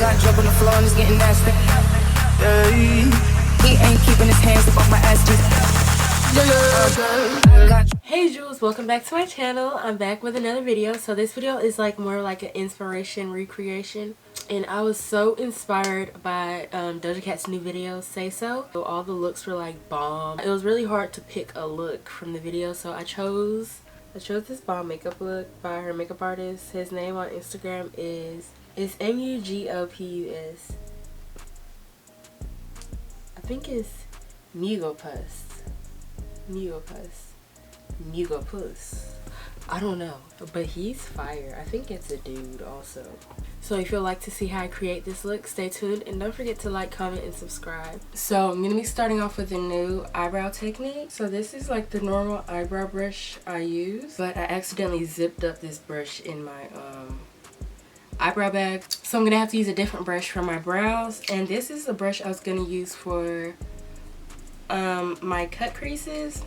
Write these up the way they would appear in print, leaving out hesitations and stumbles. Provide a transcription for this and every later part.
I jump on the floor and it's getting nasty. He ain't keeping his hands up off my ass. Hey Jules, welcome back to my channel. I'm back with another video. So this video is like more like an inspiration recreation, and I was so inspired by Doja Cat's new video, Say So. All the looks were like bomb. It was really hard to pick a look from the video, so I chose this bomb makeup look by her makeup artist. His name on Instagram is mugopus. I think it's mugopus. I don't know, but he's fire. I think it's a dude also. So if you'd like to see how I create this look, stay tuned and don't forget to like, comment, and subscribe. So I'm gonna be starting off with a new eyebrow technique. So this is like the normal eyebrow brush I use, but I accidentally zipped up this brush in my eyebrow bag. So I'm gonna have to use a different brush for my brows, and this is a brush I was gonna use for my cut creases,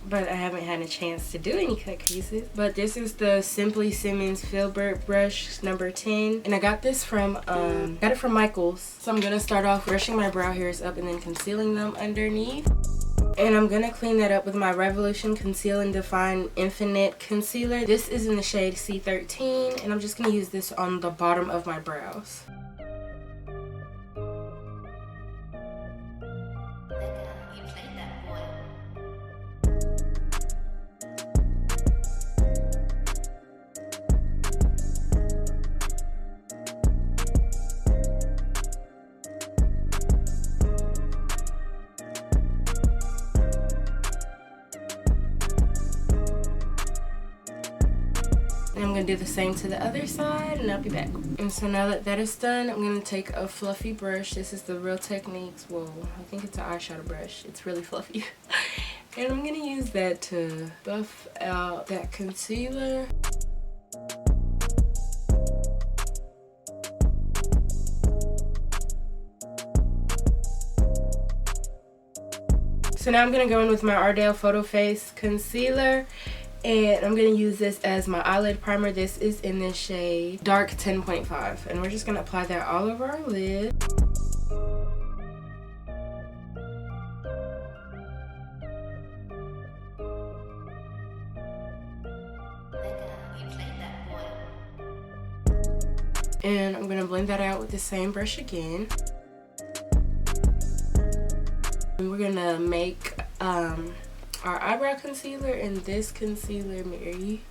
but I haven't had a chance to do any cut creases. But this is the Simply Simmons Filbert brush number 10, and I got this from got it from Michael's. So I'm gonna start off brushing my brow hairs up and then concealing them underneath, and I'm gonna clean that up with my Revolution Conceal and Define Infinite Concealer. This is in the shade C13, and I'm just gonna use this on the bottom of my brows. And I'm going to do the same to the other side, and I'll be back. And so now that that is done, I'm going to take a fluffy brush. This is the Real Techniques. Whoa, I think it's an eyeshadow brush. It's really fluffy. And I'm going to use that to buff out that concealer. So now I'm going to go in with my Ardell Photo Face Concealer. And I'm going to use this as my eyelid primer. This is in the shade Dark 10.5. And we're just going to apply that all over our lid. And I'm going to blend that out with the same brush again. And we're going to make our eyebrow concealer in this concealer Mary.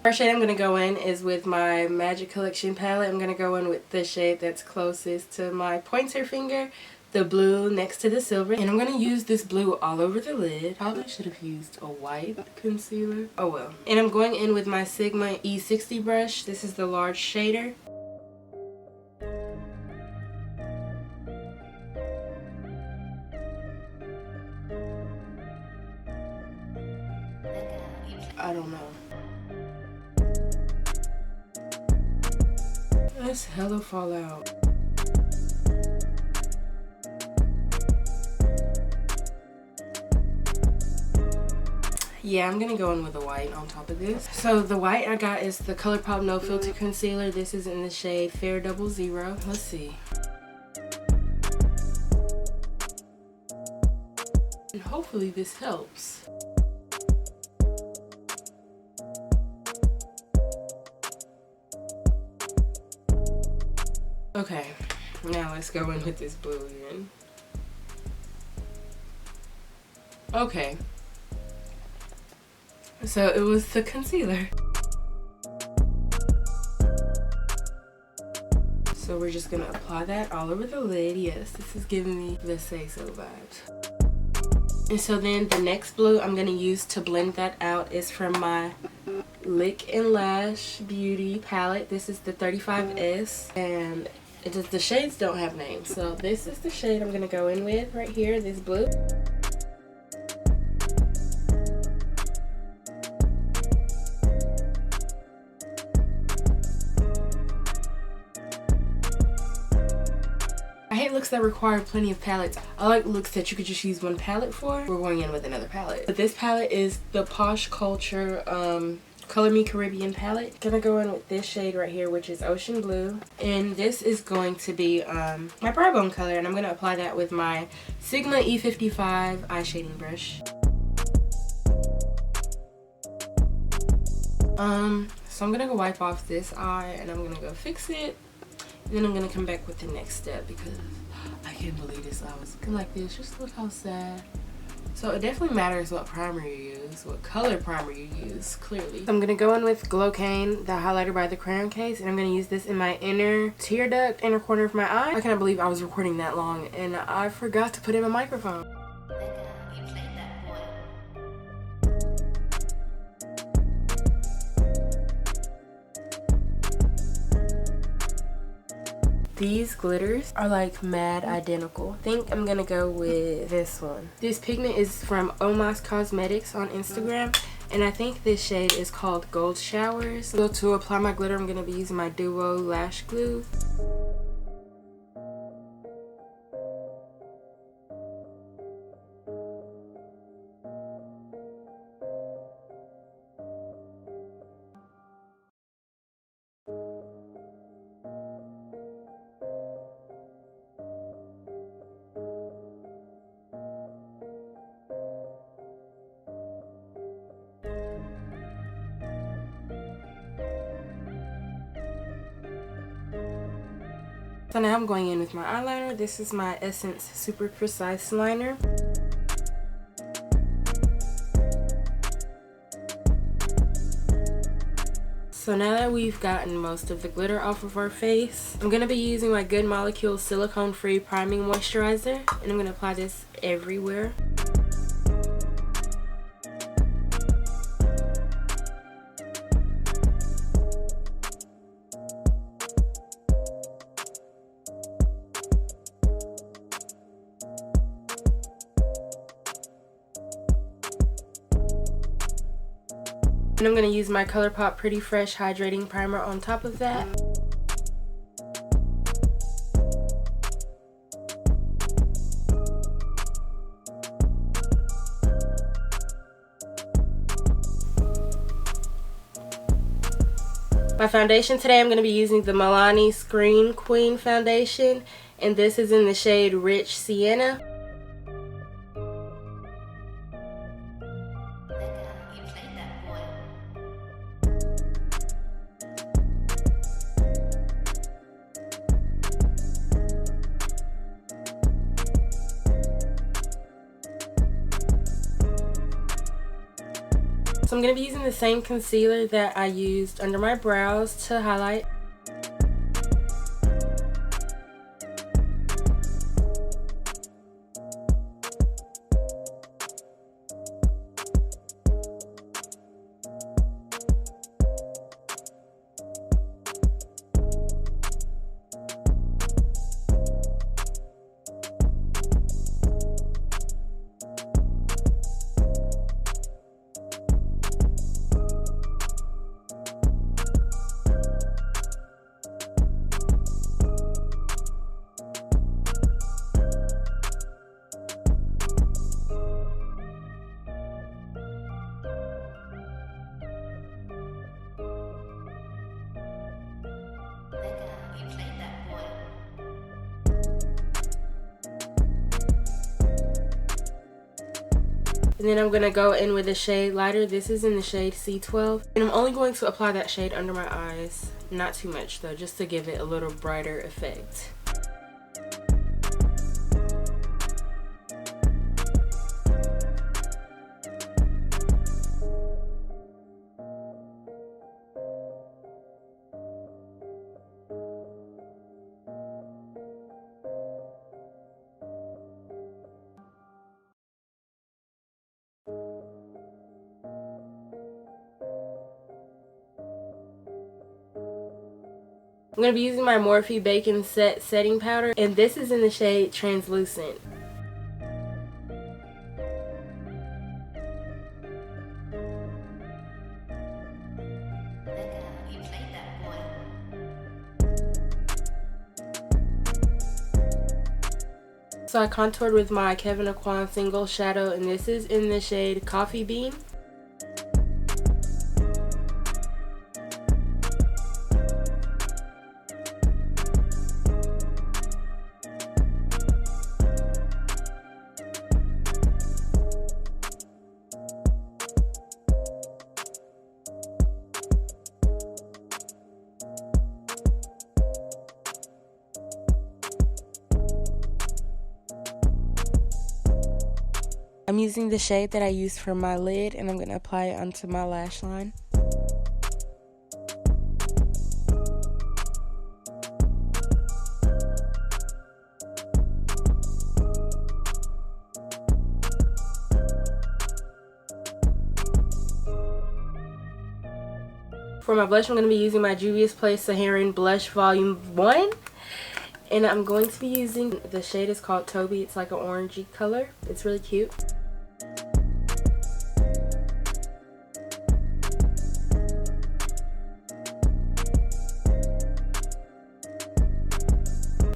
First shade I'm going to go in is with my Magic Collection palette. I'm going to go in with the shade that's closest to my pointer finger, the blue next to the silver, and I'm going to use this blue all over the lid. Probably should have used a white concealer. Oh well. And I'm going in with my Sigma E60 brush. This is the large shader. I don't know. That's hella fallout. Yeah, I'm gonna go in with a white on top of this. So the white I got is the ColourPop No Filter Concealer. This is in the shade Fair 00. Let's see. And hopefully this helps. Okay, now let's go in with this blue again. Okay. So it was the concealer. So we're just gonna apply that all over the lid. Yes, this is giving me the Say So vibes. And so then the next blue I'm gonna use to blend that out is from my Lick and Lash Beauty palette. This is the 35S, and the shades don't have names. So this is the shade I'm gonna go in with right here, this blue. that require plenty of palettes. I like looks that you could just use one palette for. We're going in with another palette. But this palette is the Posh Culture Color Me Caribbean palette. Gonna go in with this shade right here, which is Ocean Blue. And this is going to be my brow bone color. And I'm gonna apply that with my Sigma E55 eye shading brush. So I'm gonna go wipe off this eye and I'm gonna go fix it. And then I'm gonna come back with the next step because I can't believe this eye was looking like this. Just look how sad. So it definitely matters what primer you use, what color primer you use, clearly. So I'm gonna go in with Glocaine, the highlighter by the Crayon Case, and I'm gonna use this in my inner tear duct, inner corner of my eye. I cannot believe I was recording that long and I forgot to put in my microphone. These glitters are like mad identical. I think I'm gonna go with this one. This pigment is from Omas Cosmetics on Instagram, and I think this shade is called Gold Showers. So to apply my glitter, I'm gonna be using my Duo Lash Glue. So now I'm going in with my eyeliner. This is my Essence Super Precise Liner. So now that we've gotten most of the glitter off of our face, I'm going to be using my Good Molecule Silicone-Free Priming Moisturizer. And I'm going to apply this everywhere. And I'm going to use my ColourPop Pretty Fresh Hydrating Primer on top of that. My foundation today, I'm going to be using the Milani Screen Queen Foundation. And this is in the shade Rich Sienna. So I'm going to be using the same concealer that I used under my brows to highlight. And then I'm going to go in with a shade lighter. This is in the shade C12. And I'm only going to apply that shade under my eyes. Not too much though, just to give it a little brighter effect. I'm going to be using my Morphe Bacon Set Setting Powder, and this is in the shade Translucent. So I contoured with my Kevyn Aucoin single shadow, and this is in the shade Coffee Bean. I'm using the shade that I used for my lid, and I'm going to apply it onto my lash line. For my blush, I'm going to be using my Juvias Place Saharan Blush Volume 1. And I'm going to be using, the shade is called Toby. It's like an orangey color. It's really cute.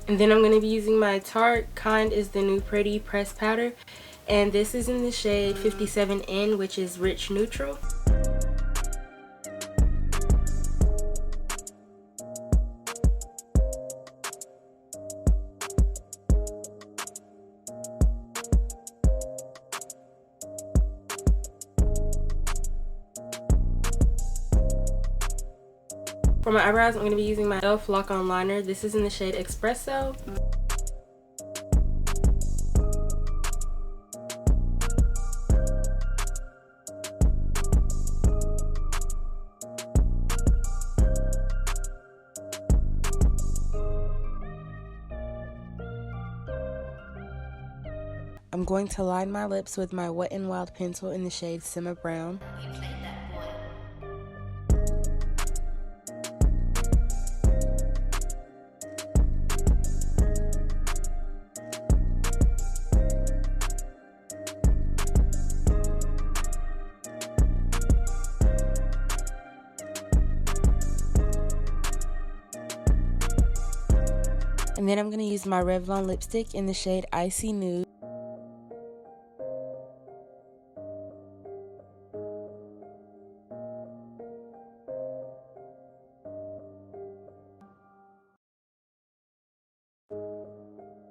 And then I'm going to be using my Tarte Kind is the New Pretty pressed powder. And this is in the shade 57N, which is Rich Neutral. For my eyebrows, I'm going to be using my e.l.f. Lock-On Liner. This is in the shade Espresso. I'm going to line my lips with my Wet n Wild pencil in the shade Simma Brown. And then I'm going to use my Revlon lipstick in the shade Icy Nude.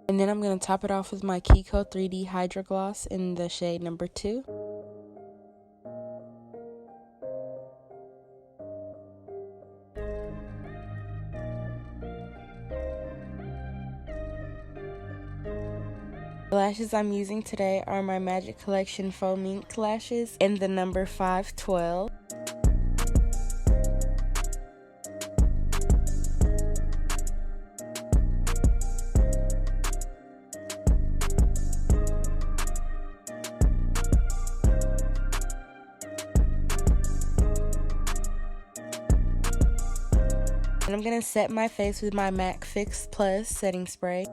And then I'm going to top it off with my Kiko 3D Hydra Gloss in the shade number 2. The lashes I'm using today are my Magic Collection Faux Mink lashes in the number 512. And I'm going to set my face with my MAC Fix Plus setting spray.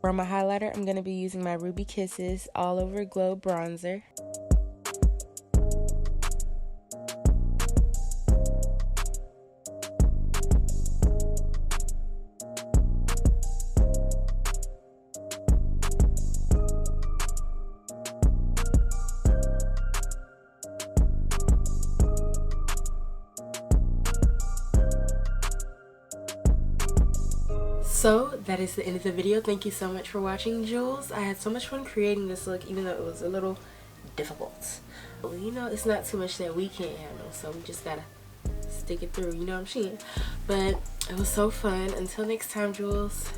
For my highlighter, I'm going to be using my Ruby Kisses All Over Glow Bronzer. So that is the end of the video. Thank you so much for watching, Jules. I had so much fun creating this look, even though it was a little difficult. Well, you know, it's not too much that we can't handle, so we just gotta stick it through, you know what I'm saying? But it was so fun. Until next time, Jules.